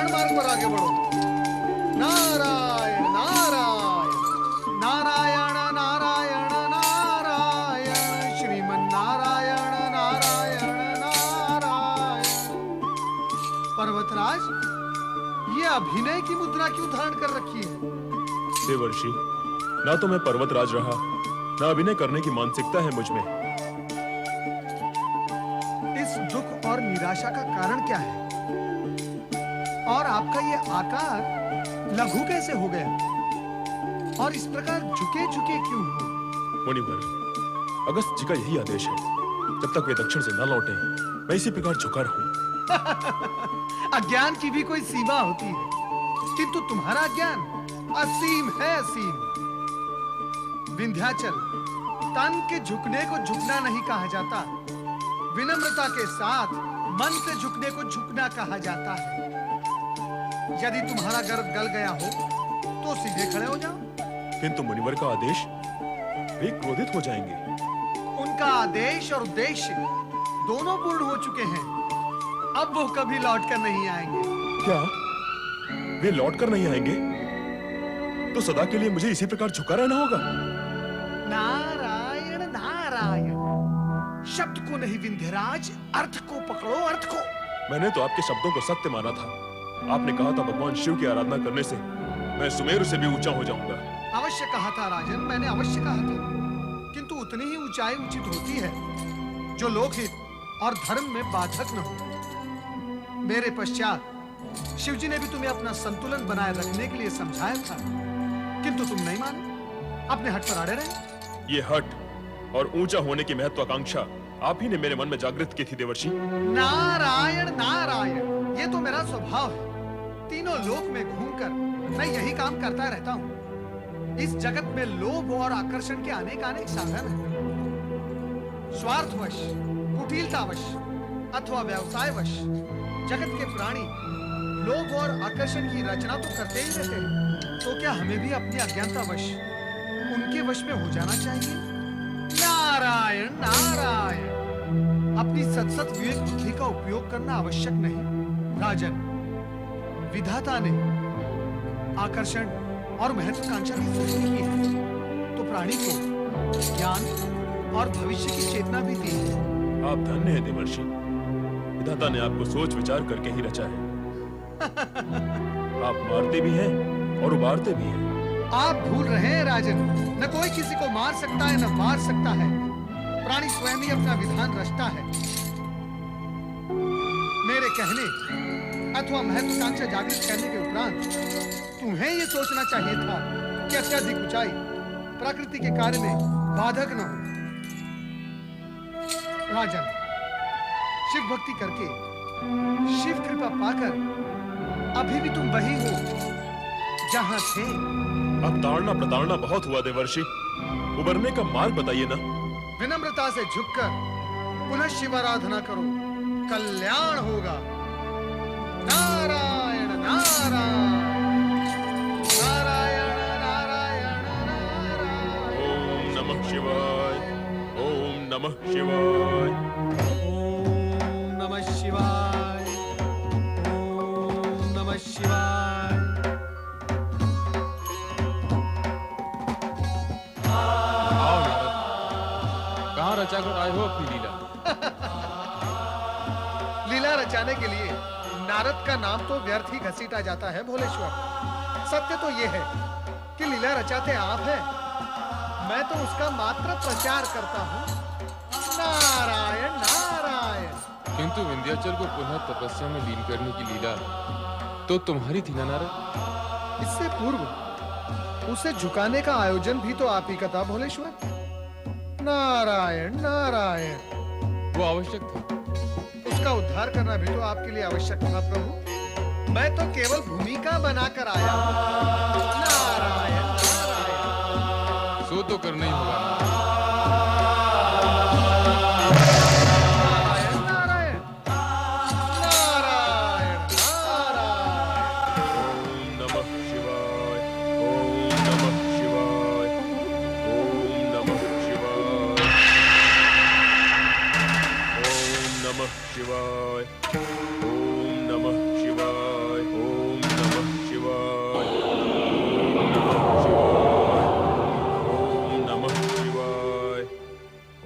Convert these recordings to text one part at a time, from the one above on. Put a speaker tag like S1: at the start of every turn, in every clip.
S1: कल्याण मार्ग पर आगे बढ़ो। नारायण नारायण नारायण नारायण नारायण श्रीमन नारायण नारायण नारायण। पर्वतराज, ये अभिनय की मुद्रा क्यों धारण कर रखी है?
S2: देवर्षि, ना तो मैं पर्वतराज रहा, ना अभिनय करने की मानसिकता है मुझ में।
S1: इस दुख और निराशा का कारण क्या है? और आपका ये आकार लघु कैसे हो गया? और इस प्रकार झुके झुके क्यों हो?
S2: मुनिवर, अगस्त जी का यही आदेश है, जब तक वे दक्षिण से न लौटे मैं इसी प्रकार झुका रहूं।
S1: अज्ञान की भी कोई सीमा होती है, किंतु तुम्हारा ज्ञान असीम है, असीम। विंध्याचल, तन के झुकने को झुकना नहीं कहा जाता, विनम्रता के साथ मन से झुकने को झुकना कहा जाता है। यदि तुम्हारा गर्व गल गया हो तो सीधे खड़े हो जाओ।
S2: किंतु मुनिवर का आदेश, वे क्रोधित हो जाएंगे।
S1: उनका आदेश और उद्देश्य दोनों पूर्ण हो चुके हैं, अब वो कभी लौट कर नहीं आएंगे।
S2: क्या वे लौट कर नहीं आएंगे? तो सदा के लिए मुझे इसी प्रकार झुका रहना होगा।
S1: नारायण नारायण, शब्द को नहीं विंध्यराज, अर्थ को पकड़ो, अर्थ को।
S2: मैंने तो आपके शब्दों को सत्य माना था। आपने कहा था भगवान शिव की आराधना करने से मैं सुमेरु से भी ऊंचा हो जाऊंगा।
S1: अवश्य कहा था राजन, मैंने अवश्य कहा था, किंतु उतनी ही ऊंचाई उचित होती है जो लोकहित और धर्म में बाधक न हो। मेरे पश्चात शिवजी ने भी तुम्हें अपना संतुलन बनाए रखने के लिए समझाया था, किंतु तुम नहीं माने, अपने हट पर अड़े रहे।
S2: ये हट और ऊंचा होने की महत्वाकांक्षा आप ही ने मेरे मन में जागृत की थी देवर्षि।
S1: नारायण नारायण, ये तो मेरा स्वभाव है। तीनों लोक में घूमकर मैं यही काम करता रहता हूँ। इस जगत में लोभ और आकर्षण के अनेक साधन हैं। स्वार्थवश, कुटिलतावश अथवा व्यवसायवश जगत के प्राणी लोभ और आकर्षण की रचना तो करते ही रहते हैं। तो क्या हमें भी अपनी अज्ञानतावश उनके वश में हो जाना चाहिए? नारायण नारायण, अपनी सतसत विवेक बुद्धि का उपयोग करना आवश्यक नहीं। राजन, विधाता ने आकर्षण और महत्वाकांक्षा की सृष्टि की है, तो प्राणी को ज्ञान और भविष्य की चेतना भी दी है।
S2: आप धन्य हैं देवर्षि, विधाता ने आपको सोच विचार करके ही रचा है। आप मारते भी हैं और उबारते भी हैं।
S1: आप भूल रहे हैं राजन, न कोई किसी को मार सकता है न मार सकता है। प्राणी स्वयं ही अपना विधान रचता है। मेरे कहने अथवा महत्वाकांक्षा जागृत करने के उपरांत तुम्हें यह सोचना चाहिए था कि अत्यधिक ऊंचाई प्रकृति के कार्य में बाधक न हो। राजन, शिव भक्ति करके शिव कृपा पाकर अभी भी तुम वही हो जहां थे।
S2: अब ताड़ना प्रताड़ना बहुत हुआ देवर्षि, उबरने का मार्ग बताइए ना।
S1: विनम्रता से झुककर पुनः शिवाराधना करो, कल्याण होगा। नारायण नारायण नारायण नारायण नारायण।
S2: ओम नमः शिवाय, ओम नमः शिवाय,
S1: ओम नमः शिवाय, ओम नमः शिवाय।
S3: कहाँ रचा कर आए हो अपनी लीला?
S1: लीला रचाने के लिए नारद का नाम तो व्यर्थ ही घसीटा जाता है भोलेश्वर। सत्य तो यह है कि लीला रचाते आप हैं, मैं तो उसका मात्र प्रचार करता हूँ। नारायण नारायण।
S3: किंतु विंध्याचल को पुनः तपस्या में लीन करने की लीला तो तुम्हारी थी ना नारद?
S1: इससे पूर्व उसे झुकाने का आयोजन भी तो आप ही का था भोलेश्वर। नारायण नारायण।
S3: वो आवश्यक था।
S1: उसका उद्धार करना भी तो आपके लिए आवश्यक था प्रभु। मैं तो केवल भूमिका बनाकर आया हूं। नारायण नारायण।
S3: सो तो करना ही होगा।
S1: नारायण नारायण नारायण नारायण।
S2: ओम नमः शिवाय, ओम नमः शिवाय, ओम नमः शिवाय, ओम नमः नमः शिवाय, ओम नमः शिवाय, ओम नमः शिवाय, ओम नमः शिवाय,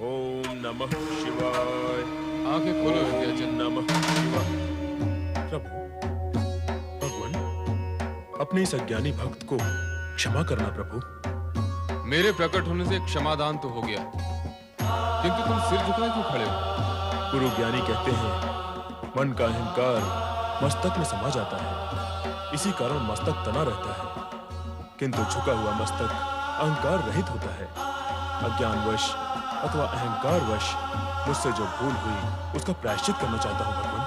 S2: ओम नमः शिवाय।
S3: आंखें खोलो विंध्याचल।
S2: नमः शिवाय। प्रभु, भगवान, अपने इस अज्ञानी भक्त को क्षमा करना प्रभु।
S3: मेरे प्रकट होने से क्षमादान तो हो गया, किंतु तुम सिर झुकाए क्यों खड़े हो?
S2: गुरु ज्ञानी कहते हैं मन का अहंकार मस्तक में समा जाता है, इसी कारण मस्तक तना रहता है, किंतु झुका हुआ मस्तक अहंकार रहित होता है। अज्ञानवश अथवा अहंकारवश मुझसे जो भूल हुई उसका प्रायश्चित करना चाहता हूँ भगवान।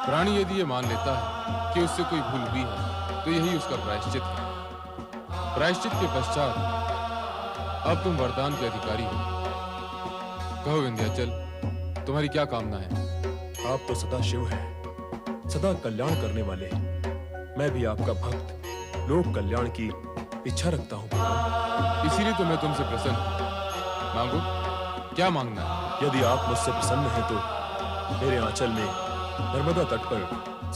S3: प्राणी यदि ये मान लेता है कि उससे कोई भूल हुई है तो यही उसका प्रायश्चित है। प्रायश्चित के पश्चात अब तुम वरदान के अधिकारी हो। कहो विंध्याचल, तुम्हारी क्या कामना है?
S2: आप तो सदा शिव हैं, सदा कल्याण करने वाले। मैं भी आपका भक्त लोक कल्याण की इच्छा रखता हूँ भगवान।
S3: इसीलिए तो मैं तुमसे प्रसन्न हूँ। मांगो, क्या मांगना है?
S2: यदि आप मुझसे प्रसन्न हैं तो मेरे आंचल में नर्मदा तट पर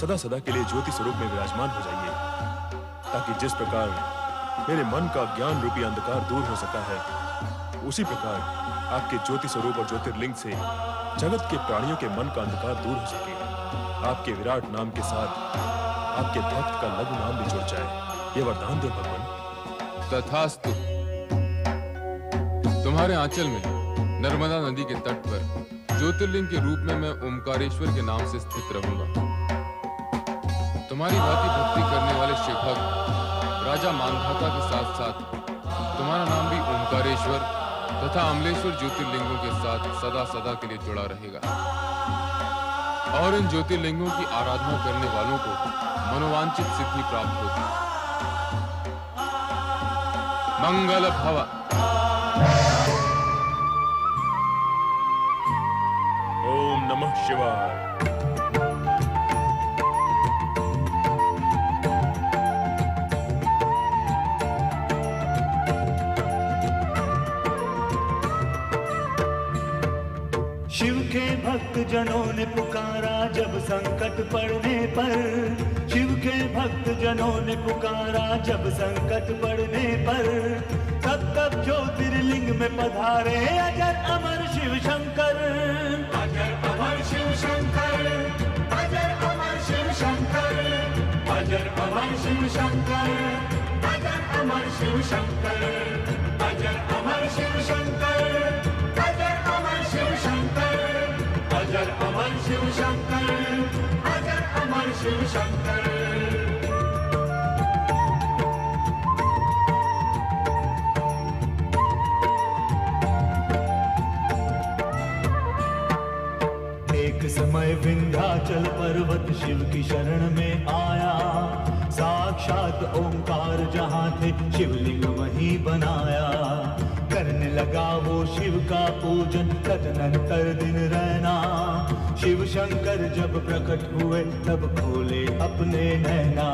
S2: सदा सदा के लिए ज्योति स्वरूप में विराजमान हो जाइए, ताकि जिस प्रकार मेरे मन का ज्ञान रूपी अंधकार दूर हो सका है, उसी प्रकार आपके ज्योति स्वरूप और ज्योतिर्लिंग से जगत के प्राणियों के मन का अंधकार दूर हो सके। आपके विराट नाम के साथ आपके भक्त का लघु नाम भी जुड़ जाए, ये वरदान दे भगवान।
S3: तथास्तु। तुम्हारे आंचल में नर्मदा नदी के तट पर ज्योतिर्लिंग के रूप में मैं ओमकारेश्वर के नाम से स्थित रहूंगा। तुम्हारी भांति भक्ति करने वाले शिव भक्त राजा मांधाता के साथ साथ तुम्हारा नाम भी ओमकारेश्वर तथा अमलेश्वर ज्योतिर्लिंगों के साथ सदा सदा के लिए जुड़ा रहेगा। और इन ज्योतिर्लिंगों की आराधना करने वालों को मनोवांछित सिद्धि प्राप्त होगी। मंगल भव।
S2: ओम नमः शिवाय।
S4: शिव के भक्त जनों ने पुकारा जब संकट पड़ने पर, शिव के भक्त जनों ने पुकारा जब संकट पड़ने पर, तब तब ज्योतिर्लिंग में पधारे अजर अमर शिव शंकर। अजर अमर शिव शंकर, अजर अमर शिव शंकर, अजर अमर शिव शंकर, अजर अमर शिव शंकर, अजर अमर शिव शंकर, अजर अमर शिव शंकर, अजर अमर शिव शंकर, अजर अमर शिव शंकर। एक समय विंध्याचल पर्वत शिव की शरण में आया, साक्षात ओंकार जहाँ थे शिवलिंग वहीं बनाया। करने लगा वो शिव का पूजन तदनंतर दिन रहना। शिव शंकर जब प्रकट हुए तब खोले अपने नैना।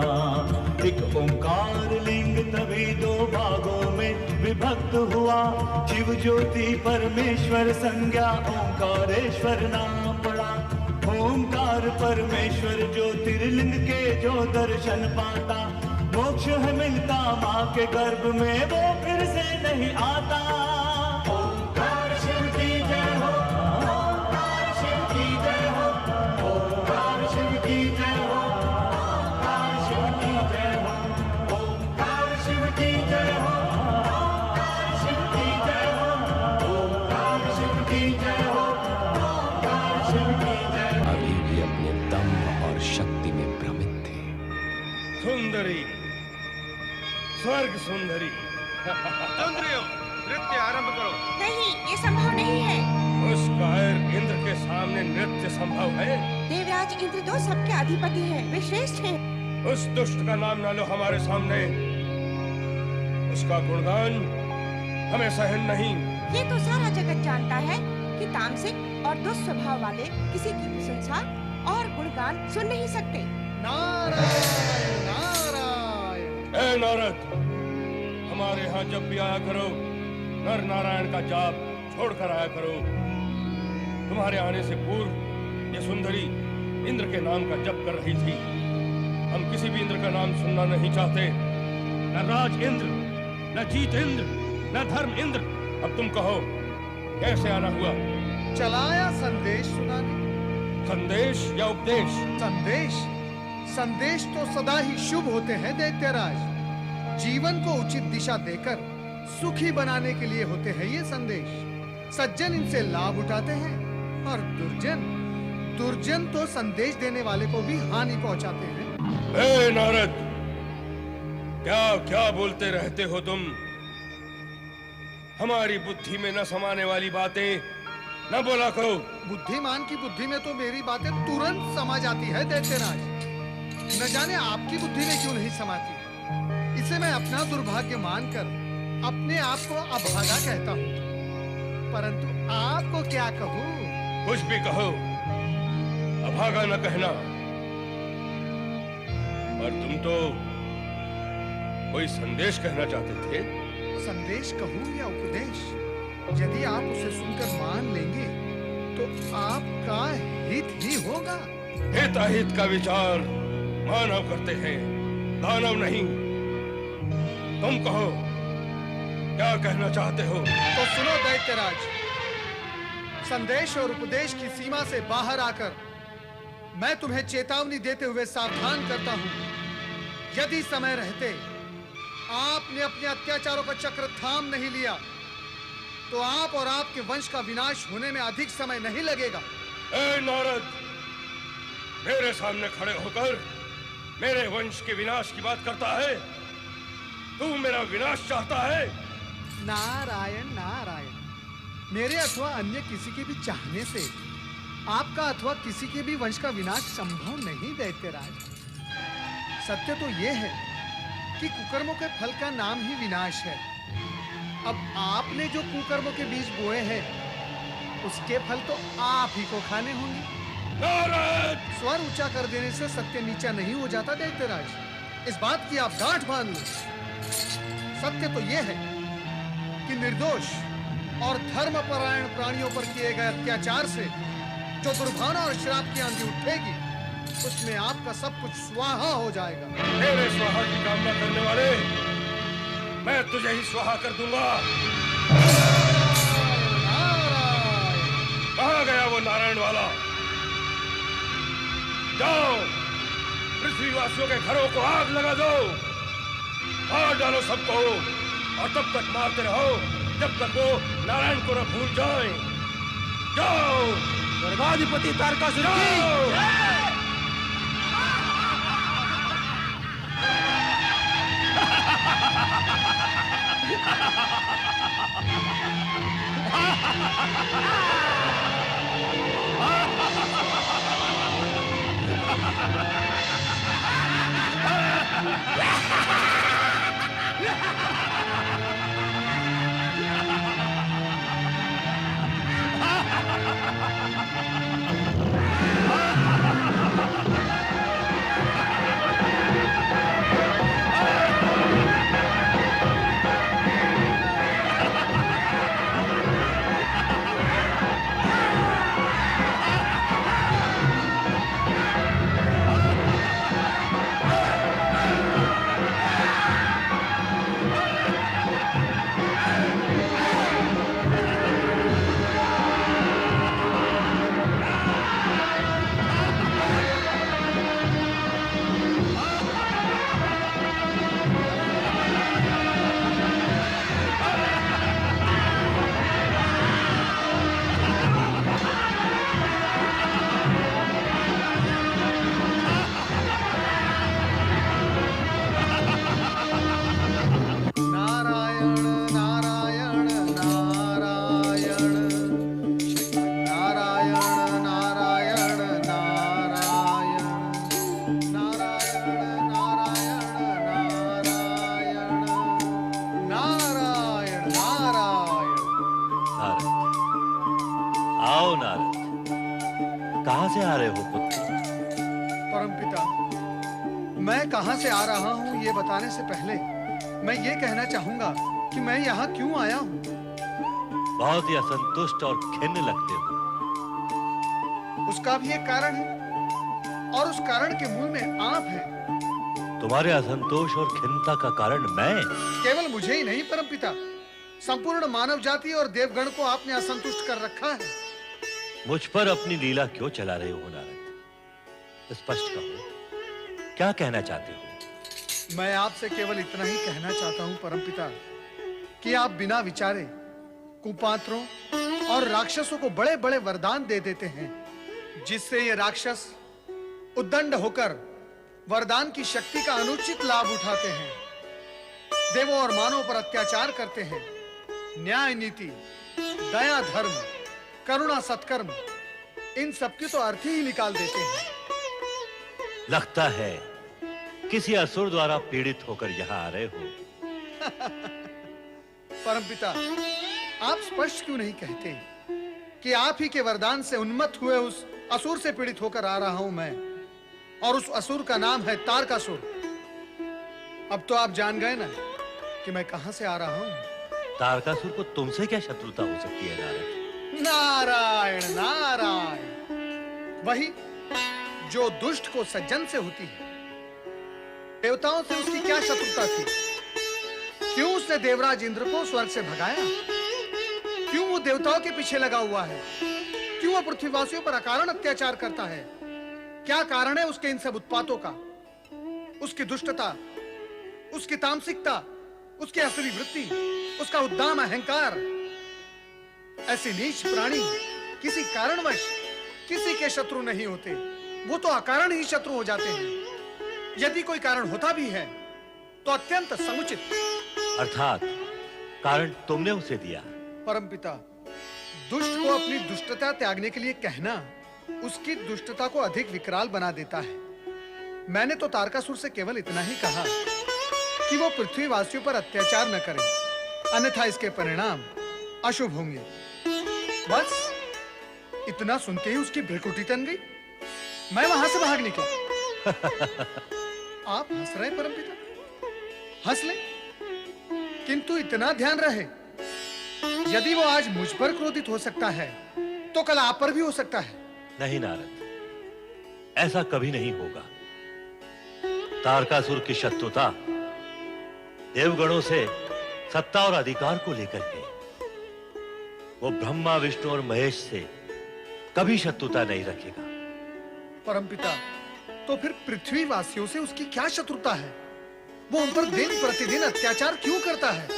S4: एक ओंकार लिंग तभी दो भागों में विभक्त हुआ, शिव ज्योति परमेश्वर संज्ञा ओंकारेश्वर नाम पड़ा। ओंकार परमेश्वर ज्योतिर्लिंग के जो दर्शन पाता, मोक्ष है मिलता माँ के गर्भ में वो फिर से नहीं आता। ओंकार शिव की जय हो, ओंकार शिव की जय हो, ओंकार शिव की जय हो, ओंकार शिव की जय हो, ओंकार शिव की जय हो, ओंकार शिव की जय हो, ओंकार शिव की जय हो, ओंकार शिव की जय हो।
S5: अभी भी अपने दम और शक्ति में भ्रमित थे।
S6: सुंदरी, स्वर्ग सुंदरी।
S7: सुंदरियों, नृत्य आरंभ करो।
S8: नहीं, ये संभव नहीं है।
S6: उस कायर इंद्र के सामने नृत्य संभव है?
S8: देवराज इंद्र तो सबके अधिपति हैं, वे श्रेष्ठ हैं।
S6: उस दुष्ट का नाम ना लो हमारे सामने। उसका गुणगान हमें सहन नहीं।
S8: ये तो सारा जगत जानता है कि तामसिक और दुष्स्वभाव वाले किसी की प्रशंसा और गुणगान सुन नहीं सकते।
S1: नारायण नारायण।
S6: ए नारद, हमारे यहाँ जब भी आया करो नर नारायण का जाप छोड़ कर आया करो। तुम्हारे आने से पूर्व ये सुंदरी इंद्र के नाम का जप कर रही थी। हम किसी भी इंद्र का नाम सुनना नहीं चाहते।
S7: न राज इंद्र, न जीत इंद्र, न धर्म इंद्र।
S6: अब तुम कहो, कैसे आना हुआ?
S1: चलाया संदेश सुनाने।
S6: संदेश या उपदेश?
S1: संदेश। संदेश तो सदा ही शुभ होते हैं दैत्यराज। जीवन को उचित दिशा देकर सुखी बनाने के लिए होते हैं ये संदेश। सज्जन इनसे लाभ उठाते हैं और दुर्जन तो संदेश देने वाले को भी हानि पहुंचाते हैं।
S6: ए नारद, क्या क्या बोलते रहते हो तुम? हमारी बुद्धि में न समाने वाली बातें न बोला करो।
S1: बुद्धिमान की बुद्धि में तो मेरी बातें तुरंत समा जाती है दैत्यराज। न जाने आपकी बुद्धि में क्यों नहीं समाती। इसे मैं अपना दुर्भाग्य मानकर अपने आप को अभागा कहता हूँ, परंतु आपको क्या कहूँ?
S6: कुछ भी कहो, अभागा न कहना। और तुम तो कोई संदेश कहना चाहते थे।
S1: संदेश कहूँ या उपदेश, यदि आप उसे सुनकर मान लेंगे तो आपका हित ही होगा।
S6: हित अहित का विचार मानव करते हैं, दानव नहीं। तुम कहो, क्या कहना चाहते हो?
S1: तो सुनो दैत्यराज, संदेश और उपदेश की सीमा से बाहर आकर मैं तुम्हें चेतावनी देते हुए सावधान करता हूं। यदि समय रहते आपने अपने अत्याचारों का चक्र थाम नहीं लिया तो आप और आपके वंश का विनाश होने में अधिक समय नहीं लगेगा।
S6: ए नारद, मेरे सामने खड़े होकर मेरे वंश के विनाश की बात करता है? तू मेरा विनाश चाहता है?
S1: नारायण नारायण, मेरे अथवा अन्य किसी के भी चाहने से आपका अथवा किसी के भी वंश का विनाश संभव नहीं दैत्यराज। सत्य तो यह है कि कुकर्मों के फल का नाम ही विनाश है। अब आपने जो कुकर्मों के बीज बोए हैं उसके फल तो आप ही को खाने होंगे।
S6: नारद!
S1: स्वर ऊंचा कर देने से सत्य नीचा नहीं हो जाता दैत्यराज। इस बात की आप गांठ बांध लो। सत्य तो यह है कि निर्दोष और धर्मपरायण प्राणियों पर किए गए अत्याचार से जो दुर्भावना और श्राप की आंधी उठेगी उसमें आपका सब कुछ स्वाहा हो जाएगा।
S6: मेरे स्वाहा की कामना करने वाले, मैं तुझे ही स्वाहा कर दूंगा। कहाँ गया वो नारायण वाला? जाओ, पृथ्वीवासियों के घरों को आग लगा दो, मार डालो सबको, और तब तक मारते रहो जब तक वो नारायण को न भूल जाए। जाओ,
S7: स्वर्गाधिपति तारकासुर
S6: जाओ।
S9: से आ रहे हो पुत्र?
S1: परमपिता, मैं कहां से आ रहा हूं ये बताने से पहले मैं ये कहना चाहूंगा कि मैं यहाँ क्यों आया हूँ।
S9: बहुत ही असंतुष्ट और खिन्न लगते हो।
S1: उसका भी एक कारण है, और उस कारण के मूल में आप हैं।
S9: तुम्हारे असंतोष और खिन्नता का कारण मैं?
S1: केवल मुझे ही नहीं परमपिता, संपूर्ण मानव जाति और देवगण को आपने असंतुष्ट कर रखा है।
S9: मुझ पर अपनी लीला क्यों चला रहे हो नारद? स्पष्ट कहो, क्या कहना चाहते हो?
S1: मैं आपसे केवल इतना ही कहना चाहता हूं परमपिता कि आप बिना विचारे कुपात्रों और राक्षसों को बड़े बड़े वरदान दे देते हैं, जिससे ये राक्षस उद्दंड होकर वरदान की शक्ति का अनुचित लाभ उठाते हैं, देवों और मानवों पर अत्याचार करते हैं, न्याय नीति, दया धर्म, करुणा सत्कर्म, इन सबकी तो अर्थ ही निकाल देते हैं।
S9: लगता है किसी असुर द्वारा पीड़ित होकर यहाँ आ रहे हो।
S1: परमपिता, आप स्पष्ट क्यों नहीं कहते कि आप ही के वरदान से उन्मत्त हुए उस असुर से पीड़ित होकर आ रहा हूं मैं, और उस असुर का नाम है तारकासुर। अब तो आप जान गए ना कि मैं कहां से आ रहा हूं।
S9: तारकासुर को तुमसे क्या शत्रुता हो सकती है नारद?
S1: नारायण नारायण, वही जो दुष्ट को सज्जन से होती है। देवताओं से उसकी क्या शत्रुता थी? क्यों उसने देवराज इंद्र को स्वर्ग से भगाया? क्यों वो देवताओं के पीछे लगा हुआ है? क्यों वो पृथ्वीवासियों पर अकारण अत्याचार करता है? क्या कारण है उसके इन सब उत्पातों का? उसकी दुष्टता, उसकी तामसिकता, उसकी असुरी वृत्ति, उसका उद्दाम अहंकार। ऐसे नीच प्राणी किसी कारणवश किसी के शत्रु नहीं होते, वो तो अकारण ही शत्रु हो जाते हैं। यदि कोई कारण होता भी है तो अत्यंत समुचित।
S9: अर्थात कारण तुमने उसे दिया।
S1: परमपिता, दुष्ट को अपनी दुष्टता त्यागने के लिए कहना उसकी दुष्टता को अधिक विकराल बना देता है। मैंने तो तारकासुर से केवल इतना ही कहा कि वो पृथ्वीवासियों पर अत्याचार न करे, अन्यथा इसके परिणाम अशुभ होंगे। बस इतना सुनते ही उसकी भ्रिकुटी तन गई। मैं वहां से भाग निकला। आप हंस रहे परमपिता? हंस ले, किंतु इतना ध्यान रहे, यदि वो आज मुझ पर क्रोधित हो सकता है तो कल आप पर भी हो सकता है।
S9: नहीं नारद, ऐसा कभी नहीं होगा। तारकासुर की शत्रुता देवगणों से सत्ता और अधिकार को लेकर है। वो ब्रह्मा, विष्णु और महेश से कभी शत्रुता नहीं रखेगा।
S1: परमपिता, तो फिर पृथ्वीवासियों से उसकी क्या शत्रुता है? वो उन पर दिन प्रतिदिन अत्याचार क्यों करता है?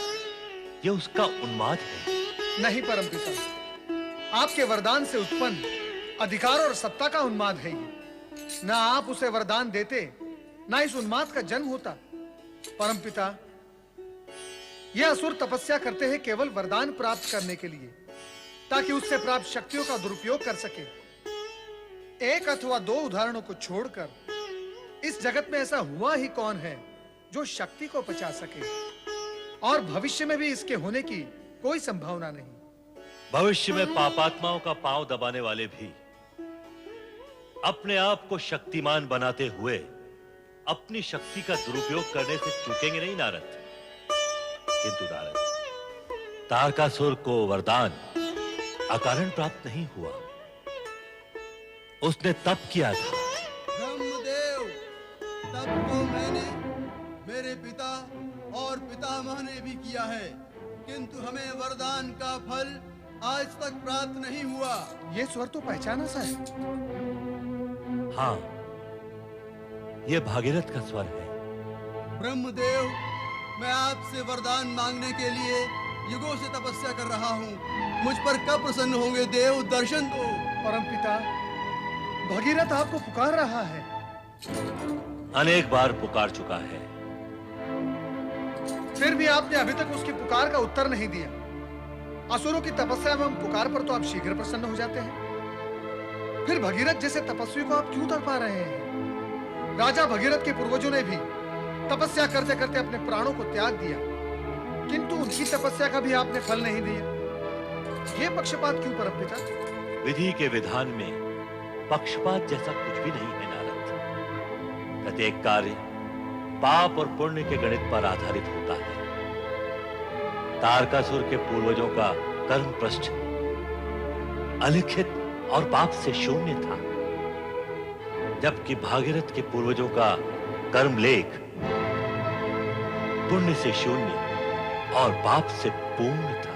S9: ये उसका उन्माद है।
S1: नहीं परमपिता, आपके वरदान से उत्पन्न अधिकार और सत्ता का उन्माद है ये। ना आप उसे वरदान देते, ना इस उन्माद का जन्म होता। परमपिता, यह असुर तपस्या करते हैं केवल वरदान प्राप्त करने के लिए, ताकि उससे प्राप्त शक्तियों का दुरुपयोग कर सके। एक अथवा दो उदाहरणों को छोड़कर इस जगत में ऐसा हुआ ही कौन है जो शक्ति को पचा सके, और भविष्य में भी इसके होने की कोई संभावना नहीं।
S9: भविष्य में पापात्माओं का पांव दबाने वाले भी अपने आप को शक्तिमान बनाते हुए अपनी शक्ति का दुरुपयोग करने से चूकेंगे नहीं नारद। किंतु नारद, तारकासुर को वरदान अकारण प्राप्त नहीं हुआ। उसने तप किया था।
S10: ब्रह्मदेव, तप को मैंने, मेरे पिता और पितामह ने भी किया है, किंतु हमें वरदान का फल आज तक प्राप्त नहीं हुआ।
S1: ये स्वर तो पहचाना सा है।
S9: हाँ, ये भागीरथ का स्वर है।
S10: ब्रह्मदेव, मैं आपसे वरदान मांगने के लिए युगों से तपस्या कर रहा हूँ। मुझ पर कब प्रसन्न होंगे देव? दर्शन दो।
S1: परमपिता, भगीरथ आपको पुकार रहा है।
S9: अनेक बार पुकार चुका है,
S1: फिर भी आपने अभी तक उसकी पुकार का उत्तर नहीं दिया। असुरों की तपस्या एवं पुकार पर तो आप शीघ्र प्रसन्न हो जाते हैं, फिर भगीरथ जैसे तपस्वी को आप क्यों तड़पा रहे हैं? राजा भगीरथ के पूर्वजों ने भी तपस्या करते करते अपने प्राणों को त्याग दिया, किंतु उनकी तपस्या का भी आपने फल नहीं दिया। ये पक्षपात क्यों परमपिता?
S9: विधि के विधान में पक्षपात जैसा कुछ भी नहीं है नारद। प्रत्येक कार्य पाप और पुण्य के गणित पर आधारित होता है। तारकासुर के पूर्वजों का कर्म पृष्ठ अलिखित और पाप से शून्य था, जबकि भागीरथ के पूर्वजों का कर्म लेख पुण्य से शून्य और पाप से पूर्ण था।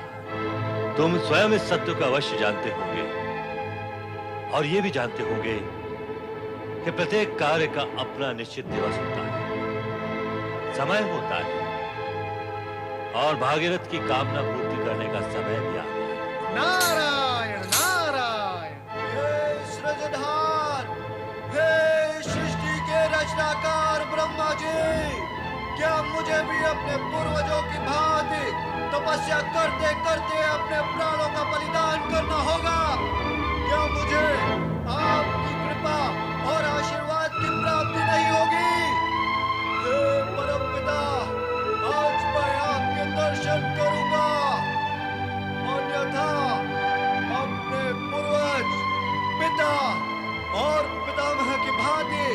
S9: तुम स्वयं इस सत्य को अवश्य जानते होंगे और ये भी जानते होंगे कि प्रत्येक कार्य का अपना निश्चित दिवस होता है, समय होता है, और भागीरथ की कामना पूर्ति करने का समय भी आ गया।
S1: नारायण नारायण।
S10: हे सृजनहार, हे सृष्टि के रचनाकार ब्रह्मा जी, क्या मुझे भी अपने पूर्वजों की भांति तपस्या करते करते अपने प्राणों का बलिदान करना होगा? क्या मुझे आपकी कृपा और आशीर्वाद की प्राप्ति नहीं होगी? हे परमपिता, आज मैं आपके दर्शन करूंगा, अन्यथा अपने पूर्वज, पिता और पितामह की भांति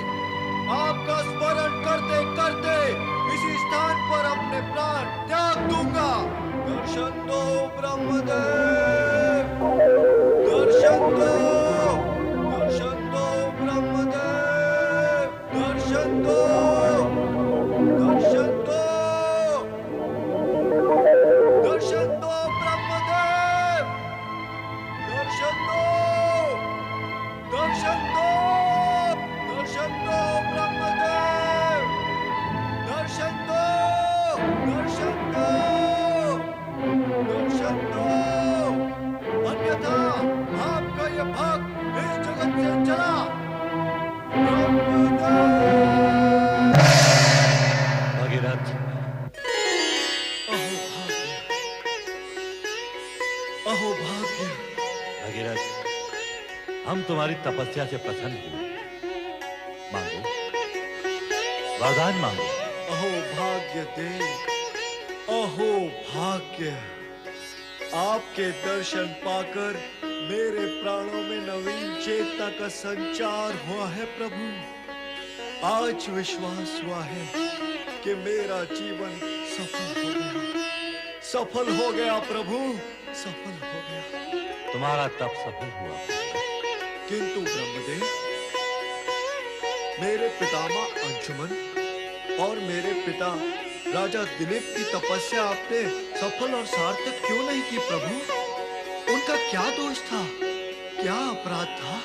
S10: आपका स्मरण करते करते इसी स्थान पर अपने प्राण त्याग दूंगा। दर्शन दो ब्रह्मदेव, दर्शन दो, दर्शन दो ब्रह्मदेव, दर्शन दो, दर्शन दो, दर्शन दो ब्रह्मदेव, दर्शन दो, दर्शन दो, दर्शन दो ब्रह्मदेव, दर्शन दो, दर्शन दो, दर्शन दो, अन्यथा आपका ये भक्त इस जगत से चला।
S9: भागीरथ,
S10: अहो भाग्य,
S9: भागीरथ, हम तुम्हारी तपस्या से प्रसन्न हुए। मांगो, वरदान मांगो।
S10: अहो भाग्य देव, अहो भाग्य, आपके दर्शन पाकर मेरे प्राणों में नवीन चेतना का संचार हुआ है प्रभु। आज विश्वास हुआ है कि मेरा जीवन सफल हो गया, सफल हो गया प्रभु, सफल हो गया।
S9: तुम्हारा तप सफल हुआ,
S10: किंतु ब्रह्मदेव, मेरे पितामह अंशुमन और मेरे पिता राजा दिलीप की तपस्या आपने सफल और सार्थक क्यों नहीं की प्रभु? उनका क्या दोष था, क्या अपराध था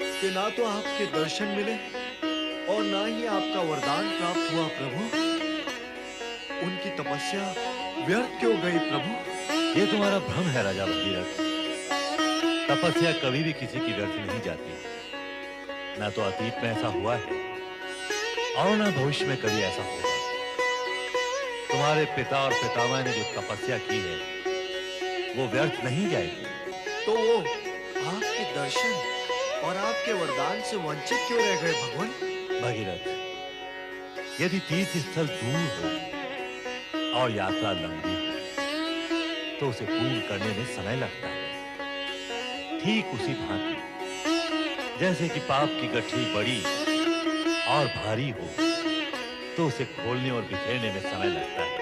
S10: कि ना तो आपके दर्शन मिले और ना ही आपका वरदान प्राप्त हुआ प्रभु? उनकी तपस्या व्यर्थ क्यों गई प्रभु?
S9: ये तुम्हारा भ्रम है राजा भगीरथ। तपस्या कभी भी किसी की व्यर्थ नहीं जाती, ना तो अतीत में ऐसा हुआ है और ना भविष्य में कभी ऐसा होगा। तुम्हारे पिता और पितामह ने जो तपस्या की है वो व्यर्थ नहीं जाएगी।
S10: तो वो आपके दर्शन और आपके वरदान से वंचित क्यों रह गए भगवान?
S9: भगीरथ, यदि तीर्थ स्थल दूर हो और यात्रा लंबी हो तो उसे पूर्ण करने में समय लगता है। ठीक उसी भांति जैसे कि पाप की गठरी बड़ी और भारी हो तो उसे खोलने और बिखेरने में समय लगता है।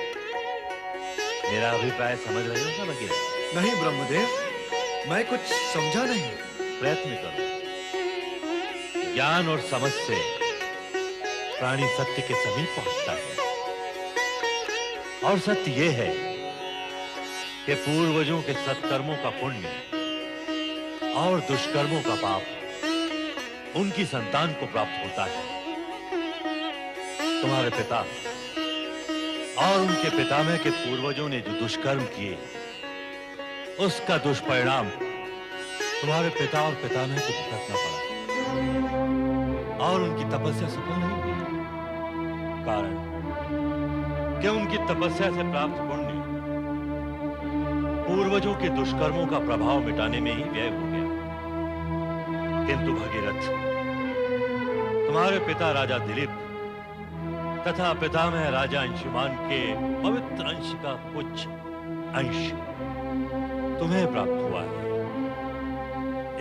S9: मेरा अभिप्राय समझ रहे हो ना भगीरथ?
S10: नहीं ब्रह्मदेव, मैं कुछ समझा नहीं।
S9: प्रयत्न करो। ज्ञान और समझ से प्राणी सत्य के समीप पहुंचता है, और सत्य यह है कि पूर्वजों के सत्कर्मों का पुण्य और दुष्कर्मों का पाप उनकी संतान को प्राप्त होता है। तुम्हारे पिता और उनके पितामह के पूर्वजों ने जो दुष्कर्म किए उसका दुष्परिणाम तुम्हारे पिता और पितामह को भुगतना पड़ा और उनकी तपस्या सफल नहीं हुई। कारण कि उनकी तपस्या से प्राप्त पुण्य पूर्वजों के दुष्कर्मों का प्रभाव मिटाने में ही व्यय हो गया। किंतु भगीरथ, तुम्हारे पिता राजा दिलीप तथा पितामह राजा अंशुमान के पवित्र अंश का कुछ अंश तुम्हें प्राप्त हुआ है।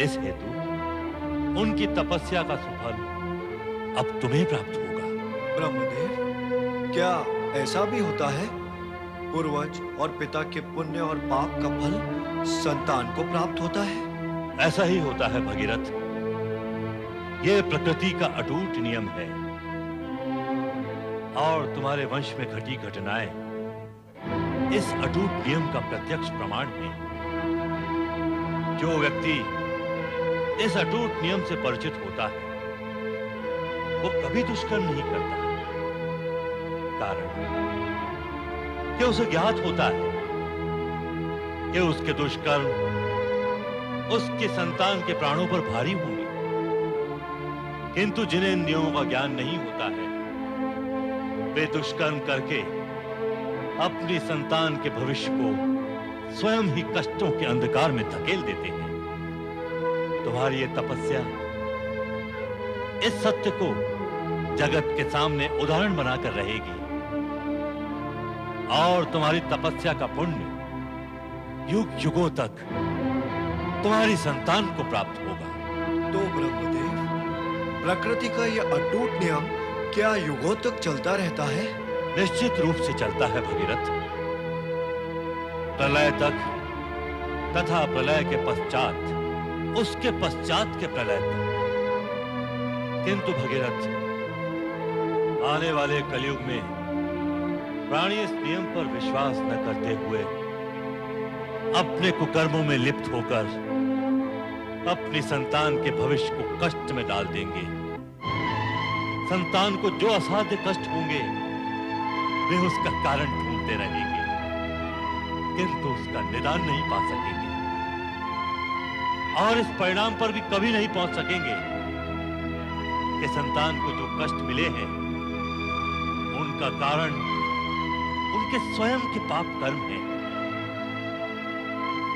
S9: इस हेतु उनकी तपस्या का सुफल अब तुम्हें प्राप्त होगा।
S10: ब्रह्मदेव, क्या ऐसा भी होता है? पूर्वज और पिता के पुण्य और पाप का फल संतान को प्राप्त होता है?
S9: ऐसा ही होता है भगीरथ। यह प्रकृति का अटूट नियम है और तुम्हारे वंश में घटी घटनाएं इस अटूट नियम का प्रत्यक्ष प्रमाण है। जो व्यक्ति इस अटूट नियम से परिचित होता है वो कभी दुष्कर्म नहीं करता, कारण कि उसे ज्ञात होता है कि उसके दुष्कर्म उसके संतान के प्राणों पर भारी होंगे। किंतु जिन्हें इन नियमों का ज्ञान नहीं होता है वे दुष्कर्म करके अपनी संतान के भविष्य को स्वयं ही कष्टों के अंधकार में धकेल देते हैं। तुम्हारी ये तपस्या इस सत्य को जगत के सामने उदाहरण बनाकर रहेगी और तुम्हारी तपस्या का पुण्य युग युगों तक तुम्हारी संतान को प्राप्त होगा।
S11: तो ब्रह्मदेव, प्रकृति का यह अटूट नियम क्या युगों तक चलता रहता है?
S9: निश्चित रूप से चलता है भगीरथ, प्रलय तक तथा प्रलय के पश्चात, उसके पश्चात के प्रलय तक। किंतु भगीरथ, आने वाले कलयुग में प्राणी इस नियम पर विश्वास न करते हुए अपने कुकर्मों में लिप्त होकर अपनी संतान के भविष्य को कष्ट में डाल देंगे। संतान को जो असाध्य कष्ट होंगे वे उसका कारण ढूंढते रहेंगे, किंतु उसका निदान नहीं पा सकेंगे और इस परिणाम पर भी कभी नहीं पहुंच सकेंगे कि संतान को जो कष्ट मिले हैं उनका कारण उनके स्वयं के पाप कर्म हैं।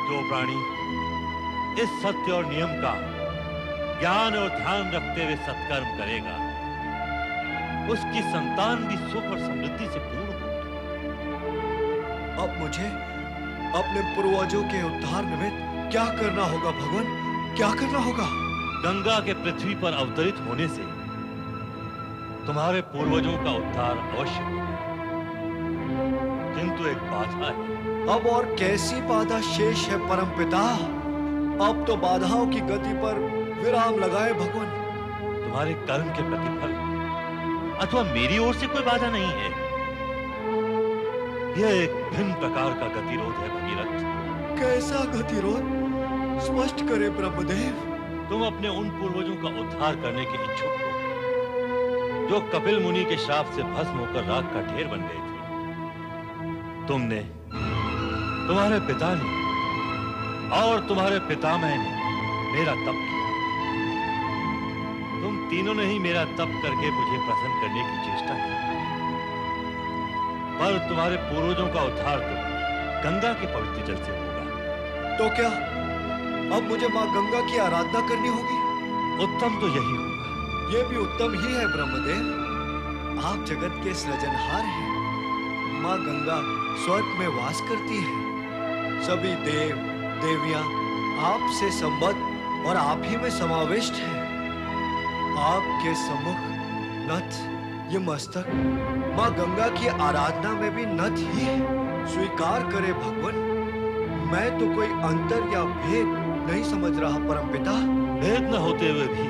S9: जो प्राणी इस सत्य और नियम का ज्ञान और ध्यान रखते हुए सत्कर्म करेगा उसकी संतान भी सुख और समृद्धि से पूर्ण होगी।
S11: अब मुझे अपने पूर्वजों के उद्धार निमित्त क्या करना होगा भगवान? क्या करना होगा?
S9: गंगा के पृथ्वी पर अवतरित होने से तुम्हारे पूर्वजों का उद्धार अवश्य होगा, किंतु एक बाधा है।
S11: अब और कैसी बाधा शेष है परमपिता? अब तो बाधाओं की गति पर विराम लगाए भगवान।
S9: तुम्हारे कर्म के प्रतिफल अथवा मेरी ओर से कोई बाधा नहीं है। यह एक भिन्न प्रकार का गतिरोध है भगीरथ।
S11: कैसा गतिरोध? स्पष्ट करे ब्रह्मदेव।
S9: तुम अपने उन पूर्वजों का उद्धार करने के इच्छुक हो जो कपिल मुनि के श्राप से भस्म होकर राख का ढेर बन गए थे। तुमने, तुम्हारे पिता ने और तुम्हारे पितामह ने मेरा तप किया। तुम तीनों ने ही मेरा तप करके मुझे प्रसन्न करने की चेष्टा की, पर तुम्हारे पूर्वजों का उद्धार तो गंगा के पवित्र जल से होगा।
S11: तो क्या अब मुझे माँ गंगा की आराधना करनी होगी?
S9: उत्तम तो यही होगा।
S11: ये भी उत्तम ही है ब्रह्मदेव। आप जगत के सृजनहार हैं। माँ गंगा स्वर्ग में वास करती है। सभी देव देवियां आपसे संबद्ध और आप ही में समाविष्ट हैं। आपके सम्मुख नथ, ये मस्तक माँ गंगा की आराधना में भी नथ ही है। स्वीकार करे भगवान, मैं तो कोई अंतर या भेद नहीं समझ रहा परमपिता।
S9: भेद न होते हुए भी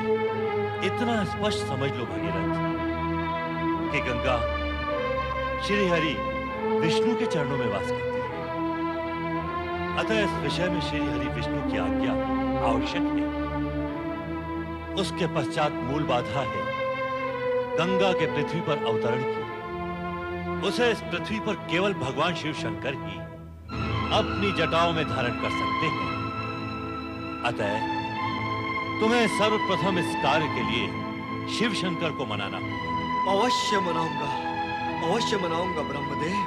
S9: इतना स्पष्ट समझ लो भगीरथ कि गंगा श्री हरि विष्णु के चरणों में वास करती है। अतः इस विषय में श्री हरि विष्णु की आज्ञा आवश्यक है। उसके पश्चात मूल बाधा है गंगा के पृथ्वी पर अवतरण की। उसे इस पृथ्वी पर केवल भगवान शिव शंकर ही अपनी जटाओं में धारण कर सकते हैं। अतः तुम्हें सर्वप्रथम इस कार्य के लिए शिव शंकर को मनाना होगा।
S11: अवश्य मनाऊंगा ब्रह्मदेव।